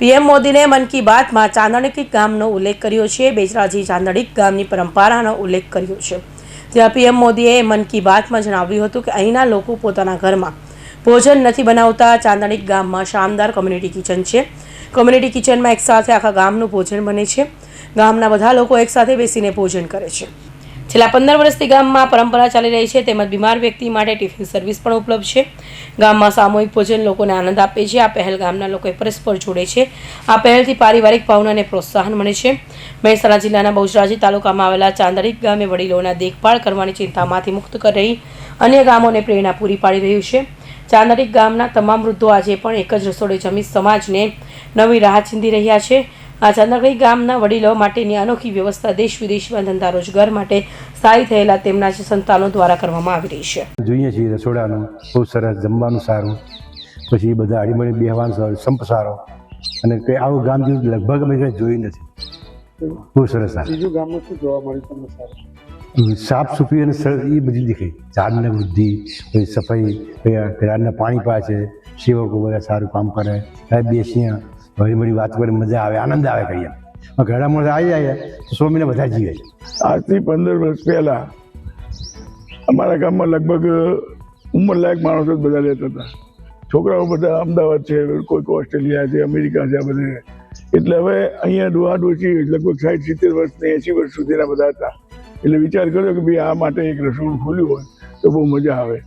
PM મોદીને મન કી બાતમાં ચાંદણી ગામનો ઉલ્લેખ કર્યો છે। બેચરાજી ચાંદણી ગામની પરંપરાનો ઉલ્લેખ કર્યો છે। ત્યાં પીએમ મોદીએ મન કી બાતમાં જણાવ્યું હતું કે અહીંના લોકો પોતાના ઘરમાં ભોજન નથી બનાવતા। ચાંદણી ગામમાં શાનદાર કોમ્યુનિટી કિચન છે। કોમ્યુનિટી કિચનમાં એકસાથે આખા ગામનું ભોજન બને છે। ગામના બધા લોકો એકસાથે બેસીને ભોજન કરે છે। છેલ્લા 15 વર્ષથી ગામમાં પરંપરા ચાલી રહી છે। તેમજ બીમાર વ્યક્તિ માટે ટિફિન સર્વિસ પણ ઉપલબ્ધ છે। ગામમાં સામૂહિક ભોજન લોકોને આનંદ આપે છે। આ પહેલ ગામના લોકોએ પરસ્પર જોડે છે। આ પહેલથી પારિવારિક ભાવનાને પ્રોત્સાહન મળે છે। મહેસાણા જિલ્લાના બહુચરાજી તાલુકામાં આવેલા ચાંદણી ગામે વડીલોના દેખભાળ કરવાની ચિંતામાંથી મુક્ત કરી અન્ય ગામોને પ્રેરણા પૂરી પાડી રહ્યું છે। ચાંદણી ગામના તમામ વૃદ્ધો આજે પણ એક જ રસોડે જમી સમાજને નવી રાહ ચીંધી રહ્યા છે। આ ચાંદણી ગામના વડીલો માટેની અનોખી વ્યવસ્થા દેશ વિદેશમાં ધંધા રોજગાર માટે સ્થાયી થયેલા તેમના જ સંતાનો દ્વારા કરવામાં આવી રહી છે। જોઈએ છીએ રસોડાનું બહુ સરસ, જમવાનું સારું, પછી બધા હળીમળી બેહવાનું સારું, સંપ સારો, અને કંઈ આવું ગામ જેવું લગભગ અમે કંઈ જોયું નથી। બહુ સરસ. બીજું ગામમાં શું જોવા મળ્યું તમને સારું? સાફ સફાઈ અને એ બધી દેખાઈ, ઝાડને વૃદ્ધિ, પછી સફાઈ, ઘરના પાણી પાય છે, સેવકો બધા સારું કામ કરે, બેસીએ હળીમળી વાત કરી, મજા આવે, આનંદ આવે કહીએ। ઘરડામાં આવી જાય તો 100 મહિના વધારે જીવે। આજથી 15 વર્ષ પહેલાં અમારા ગામમાં લગભગ ઉંમરલાયક માણસો જ બધા રહેતા હતા। છોકરાઓ બધા અમદાવાદ છે, કોઈક ઓસ્ટ્રેલિયા છે, અમેરિકા છે, આ બધે। એટલે હવે અહીંયા ડોહા-ડોશી લગભગ 60-70 વર્ષ ને 80 વર્ષ સુધીના બધા હતા। એટલે વિચાર કર્યો કે ભાઈ આ માટે એક રસોડું ખોલ્યું હોય તો બહુ મજા આવે।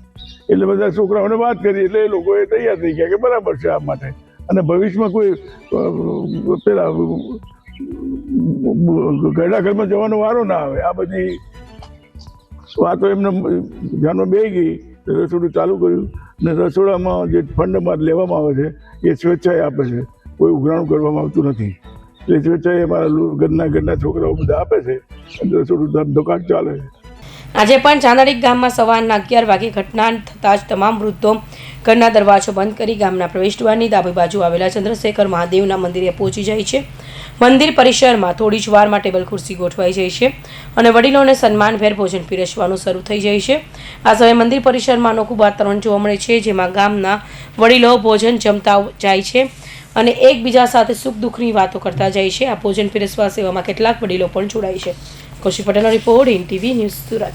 એટલે બધા છોકરાઓને વાત કરી, એટલે એ લોકોએ તૈયાર થઈ ગયા કે બરાબર છે આ માટે। અને ભવિષ્યમાં કોઈ પેલા ઘરડા ઘરમાં જવાનો વારો ના આવે। આ બધી વાતો એમને ધ્યાનમાં બેસી ગઈ, રસોડું ચાલુ કર્યું। ને રસોડામાં જે ફંડમાં લેવામાં આવે છે એ સ્વેચ્છાએ આપે છે, કોઈ ઉઘરાણું કરવામાં આવતું નથી। એટલે સ્વેચ્છાએ અમારા ઘરના છોકરાઓ બધા આપે છે અને રસોડું દુકાન ચાલે છે। આજે પણ ચાંદણી ગામમાં સવારના 11 વાગે ઘટના થતાં જ તમામ વૃદ્ધો ઘરના દરવાજો બંધ કરી ગામના પ્રવેશદ્વારની ડાબી બાજુ આવેલા ચંદ્રશેખર મહાદેવના મંદિરે પહોંચી જાય છે। મંદિર પરિસરમાં થોડી જ વારમાં ટેબલ ખુરશી ગોઠવાઈ જાય છે અને વડીલોને સન્માનભેર ભોજન પીરસવાનું શરૂ થઈ જાય છે। આ સમયે મંદિર પરિસરમાં અનોખું વાતાવરણ જોવા મળે છે, જેમાં ગામના વડીલો ભોજન જમતા જાય છે અને એકબીજા સાથે સુખ દુઃખની વાતો કરતા જાય છે। આ ભોજન પીરસવા સેવામાં કેટલાક વડીલો પણ જોડાય છે। કૌશિક પટેલનો રિપોર્ટ, NTV ન્યૂઝ, સુરત।